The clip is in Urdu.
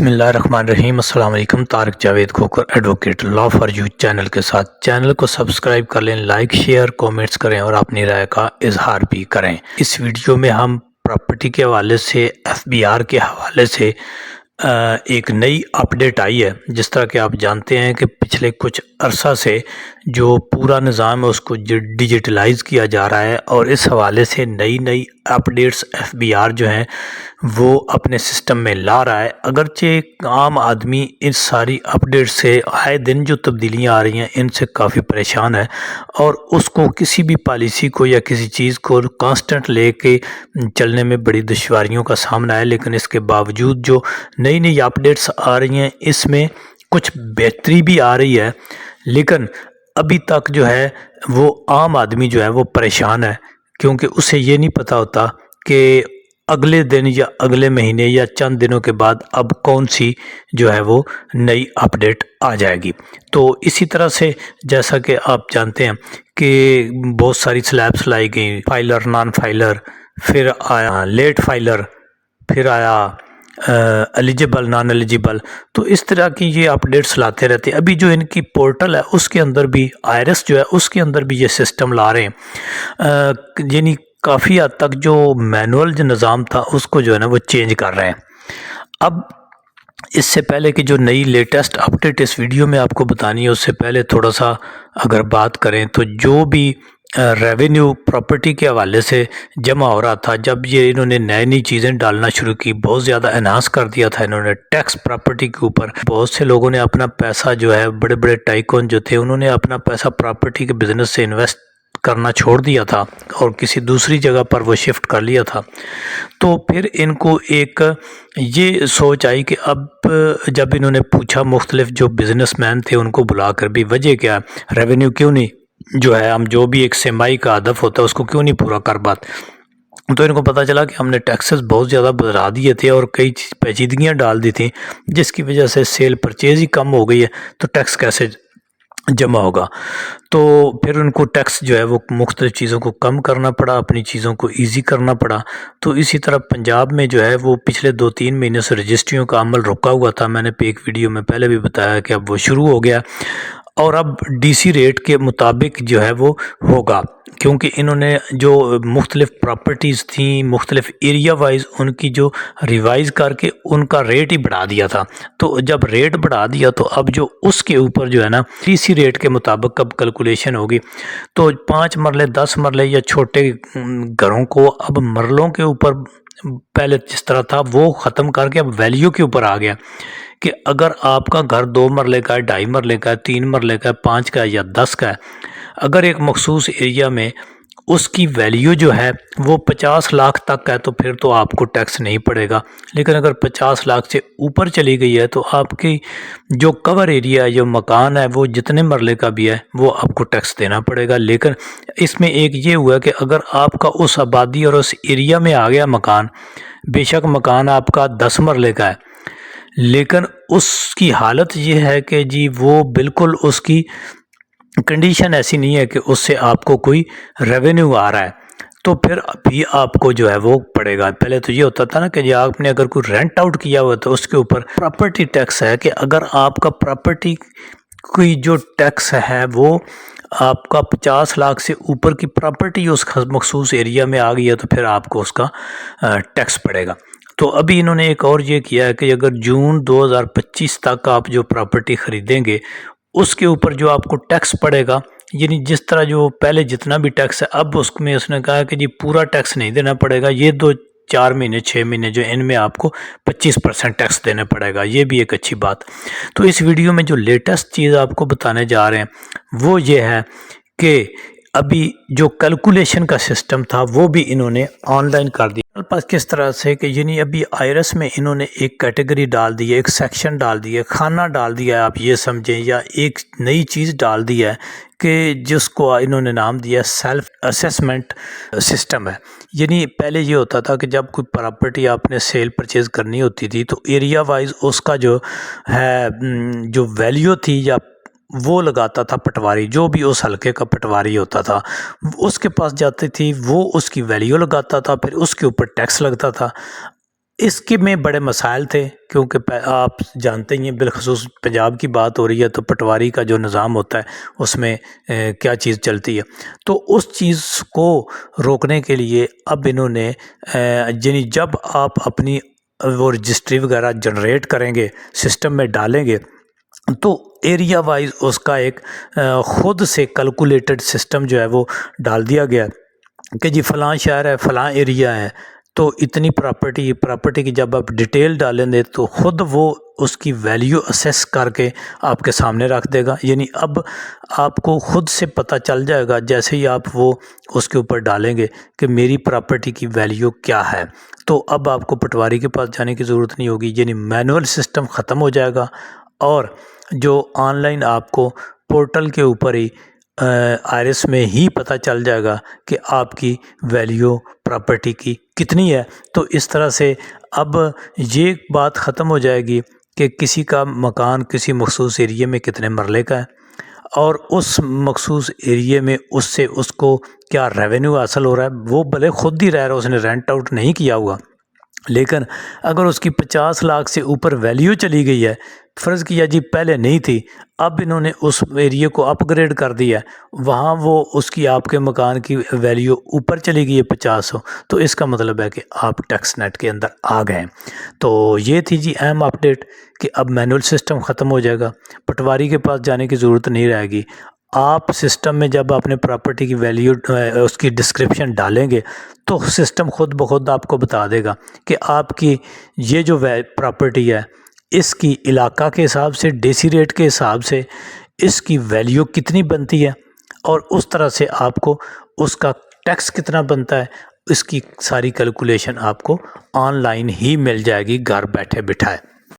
بسم اللہ الرحمن الرحیم۔ السلام علیکم۔ Tariq Javed Khokhar advocate law for you channel کے ساتھ چینل کو سبسکرائب کر لیں، لائک شیئر کومنٹس کریں اور اپنی رائے کا اظہار بھی کریں۔ اس ویڈیو میں ہم پراپرٹی کے حوالے سے FBR کے حوالے سے ایک نئی اپڈیٹ آئی ہے۔ جس طرح کہ آپ جانتے ہیں کہ پچھلے کچھ عرصہ سے جو پورا نظام ہے اس کو ڈیجیٹلائز کیا جا رہا ہے، اور اس حوالے سے نئی اپڈیٹس FBR جو ہیں وہ اپنے سسٹم میں لا رہا ہے۔ اگرچہ عام آدمی ان ساری اپڈیٹ سے آئے دن جو تبدیلیاں آ رہی ہیں ان سے کافی پریشان ہے، اور اس کو کسی بھی پالیسی کو یا کسی چیز کو کانسٹنٹ لے کے چلنے میں بڑی دشواریوں کا سامنا ہے۔ لیکن اس کے باوجود جو نئی اپڈیٹس آ رہی ہیں اس میں کچھ بہتری بھی آ رہی ہے، لیکن ابھی تک جو ہے وہ عام آدمی جو ہے وہ پریشان ہے، کیونکہ اسے یہ نہیں پتہ ہوتا کہ اگلے دن یا اگلے مہینے یا چند دنوں کے بعد اب کون سی جو ہے وہ نئی اپڈیٹ آ جائے گی۔ تو اسی طرح سے جیسا کہ آپ جانتے ہیں کہ بہت ساری سلیبس لائی گئیں، فائلر، نان فائلر، پھر آیا لیٹ فائلر، پھر آیا ایلیجیبل، نان ایلیجیبل۔ تو اس طرح کی یہ اپڈیٹس لاتے رہتے ہیں۔ ابھی جو ان کی پورٹل ہے اس کے اندر بھی آئرس جو ہے اس کے اندر بھی یہ سسٹم لا رہے ہیں، یعنی کافی حد تک جو مینول جو نظام تھا اس کو جو ہے نا وہ چینج کر رہے ہیں۔ اب اس سے پہلے کہ جو نئی لیٹسٹ اپڈیٹ اس ویڈیو میں آپ کو بتانی ہے، اس سے پہلے تھوڑا سا اگر بات کریں تو جو بھی ریونیو پراپرٹی کے حوالے سے جمع ہو رہا تھا، جب یہ انہوں نے نئی چیزیں ڈالنا شروع کی، بہت زیادہ انہانس کر دیا تھا انہوں نے ٹیکس پراپرٹی کے اوپر۔ بہت سے لوگوں نے اپنا پیسہ جو ہے، بڑے ٹائکون جو تھے انہوں نے اپنا پیسہ پراپرٹی کے بزنس سے انویسٹ کرنا چھوڑ دیا تھا اور کسی دوسری جگہ پر وہ شفٹ کر لیا تھا۔ تو پھر ان کو ایک یہ سوچ آئی کہ اب جب انہوں نے پوچھا مختلف جو بزنس مین تھے ان کو بلا کر بھی وجہ کیا ہے، ریونیو کیوں نہیں جو ہے، ہم جو بھی ایک سمائی کا ہدف ہوتا ہے اس کو کیوں نہیں پورا کر پاتے، تو ان کو پتہ چلا کہ ہم نے ٹیکسز بہت زیادہ بڑھا دیے تھے اور کئی پیچیدگیاں ڈال دی تھیں، جس کی وجہ سے سیل پرچیز ہی کم ہو گئی ہے، تو ٹیکس کیسے جمع ہوگا۔ تو پھر ان کو ٹیکس جو ہے وہ مختلف چیزوں کو کم کرنا پڑا، اپنی چیزوں کو ایزی کرنا پڑا۔ تو اسی طرح پنجاب میں جو ہے وہ پچھلے 2-3 مہینے سے رجسٹریوں کا عمل رکا ہوا تھا، میں نے ایک ویڈیو میں پہلے بھی بتایا کہ اب وہ شروع ہو گیا، اور اب DC ریٹ کے مطابق جو ہے وہ ہوگا، کیونکہ انہوں نے جو مختلف پراپرٹیز تھیں مختلف ایریا وائز ان کی جو ریوائز کر کے ان کا ریٹ ہی بڑھا دیا تھا۔ تو جب ریٹ بڑھا دیا تو اب جو اس کے اوپر جو ہے نا DC ریٹ کے مطابق اب کیلکولیشن ہوگی، تو 5 مرلے 10 مرلے یا چھوٹے گھروں کو اب مرلوں کے اوپر پہلے جس طرح تھا وہ ختم کر کے اب ویلیو کے اوپر آ گیا، کہ اگر آپ کا گھر 2 مرلے کا ہے، 2.5 مرلے کا ہے، 3 مرلے کا ہے، 5 کا ہے یا 10 کا ہے، اگر ایک مخصوص ایریا میں اس کی ویلیو جو ہے وہ 50 لاکھ تک ہے تو پھر تو آپ کو ٹیکس نہیں پڑے گا، لیکن اگر 50 لاکھ سے اوپر چلی گئی ہے تو آپ کی جو کور ایریا ہے، جو مکان ہے، وہ جتنے مرلے کا بھی ہے وہ آپ کو ٹیکس دینا پڑے گا۔ لیکن اس میں ایک یہ ہوا کہ اگر آپ کا اس آبادی اور اس ایریا میں آ گیا مکان، بے شک مکان آپ کا 10 مرلے کا ہے، لیکن اس کی حالت یہ ہے کہ جی وہ بالکل اس کی کنڈیشن ایسی نہیں ہے کہ اس سے آپ کو کوئی ریونیو آ رہا ہے، تو پھر بھی آپ کو جو ہے وہ پڑے گا۔ پہلے تو یہ ہوتا تھا نا کہ جی آپ نے اگر کوئی رینٹ آؤٹ کیا ہوا تو اس کے اوپر پراپرٹی ٹیکس ہے، کہ اگر آپ کا پراپرٹی کوئی جو ٹیکس ہے وہ آپ کا 50 لاکھ سے اوپر کی پراپرٹی اس مخصوص ایریا میں آ گئی ہے تو پھر آپ کو اس کا ٹیکس پڑے گا۔ تو ابھی انہوں نے ایک اور یہ کیا ہے کہ اگر جون 2025 تک آپ جو پراپرٹی خریدیں گے اس کے اوپر جو آپ کو ٹیکس پڑے گا، یعنی جس طرح جو پہلے جتنا بھی ٹیکس ہے اب اس میں اس نے کہا کہ جی پورا ٹیکس نہیں دینا پڑے گا، یہ 2-4 مہینے 6 مہینے جو ان میں آپ کو 25% ٹیکس دینا پڑے گا، یہ بھی ایک اچھی بات۔ تو اس ویڈیو میں جو لیٹسٹ چیز آپ کو بتانے جا رہے ہیں وہ یہ ہے کہ ابھی جو کیلکولیشن کا سسٹم تھا وہ بھی انہوں نے آن لائن کر دیا۔ پاس کس طرح سے کہ یعنی ابھی آئرس میں انہوں نے ایک کیٹیگری ڈال دی ہے، ایک سیکشن ڈال دی ہے، خانہ ڈال دیا ہے، آپ یہ سمجھیں، یا ایک نئی چیز ڈال دی ہے کہ جس کو انہوں نے نام دیا سیلف اسیسمنٹ سسٹم ہے۔ یعنی پہلے یہ ہوتا تھا کہ جب کوئی پراپرٹی آپ نے سیل پرچیز کرنی ہوتی تھی تو ایریا وائز اس کا جو ہے جو ویلیو تھی یا وہ لگاتا تھا پٹواری، جو بھی اس حلقے کا پٹواری ہوتا تھا اس کے پاس جاتی تھی، وہ اس کی ویلیو لگاتا تھا، پھر اس کے اوپر ٹیکس لگتا تھا۔ اس کے میں بڑے مسائل تھے، کیونکہ آپ جانتے ہی ہیں بالخصوص پنجاب کی بات ہو رہی ہے تو پٹواری کا جو نظام ہوتا ہے اس میں کیا چیز چلتی ہے، تو اس چیز کو روکنے کے لیے اب انہوں نے یعنی جب آپ اپنی وہ رجسٹری وغیرہ جنریٹ کریں گے، سسٹم میں ڈالیں گے، تو ایریا وائز اس کا ایک خود سے کیلکولیٹڈ سسٹم جو ہے وہ ڈال دیا گیا کہ جی فلاں شہر ہے، فلاں ایریا ہے، تو اتنی پراپرٹی کی جب آپ ڈیٹیل ڈالیں گے تو خود وہ اس کی ویلیو اسیس کر کے آپ کے سامنے رکھ دے گا۔ یعنی اب آپ کو خود سے پتہ چل جائے گا جیسے ہی آپ وہ اس کے اوپر ڈالیں گے کہ میری پراپرٹی کی ویلیو کیا ہے، تو اب آپ کو پٹواری کے پاس جانے کی ضرورت نہیں ہوگی، یعنی مینول سسٹم ختم ہو جائے گا، اور جو آن لائن آپ کو پورٹل کے اوپر ہی آئرس میں ہی پتہ چل جائے گا کہ آپ کی ویلیو پراپرٹی کی کتنی ہے۔ تو اس طرح سے اب یہ بات ختم ہو جائے گی کہ کسی کا مکان کسی مخصوص ایریے میں کتنے مرلے کا ہے، اور اس مخصوص ایریے میں اس کو کیا ریونیو حاصل ہو رہا ہے۔ وہ بھلے خود ہی رہ رہا ہے، اس نے رینٹ آؤٹ نہیں کیا ہوا، لیکن اگر اس کی 50 لاکھ سے اوپر ویلیو چلی گئی ہے، فرض کیا جی پہلے نہیں تھی، اب انہوں نے اس ایریے کو اپ گریڈ کر دیا ہے، وہاں وہ اس کی آپ کے مکان کی ویلیو اوپر چلی گئی ہے 50، تو اس کا مطلب ہے کہ آپ ٹیکس نیٹ کے اندر آ گئے ہیں۔ تو یہ تھی جی اہم اپڈیٹ کہ اب مینول سسٹم ختم ہو جائے گا، پٹواری کے پاس جانے کی ضرورت نہیں رہے گی۔ آپ سسٹم میں جب اپنے پراپرٹی کی ویلیو اس کی ڈسکرپشن ڈالیں گے تو سسٹم خود بخود آپ کو بتا دے گا کہ آپ کی یہ جو پراپرٹی ہے اس کی علاقہ کے حساب سے، ڈیسی ریٹ کے حساب سے اس کی ویلیو کتنی بنتی ہے، اور اس طرح سے آپ کو اس کا ٹیکس کتنا بنتا ہے، اس کی ساری کیلکولیشن آپ کو آن لائن ہی مل جائے گی گھر بیٹھے بٹھائے۔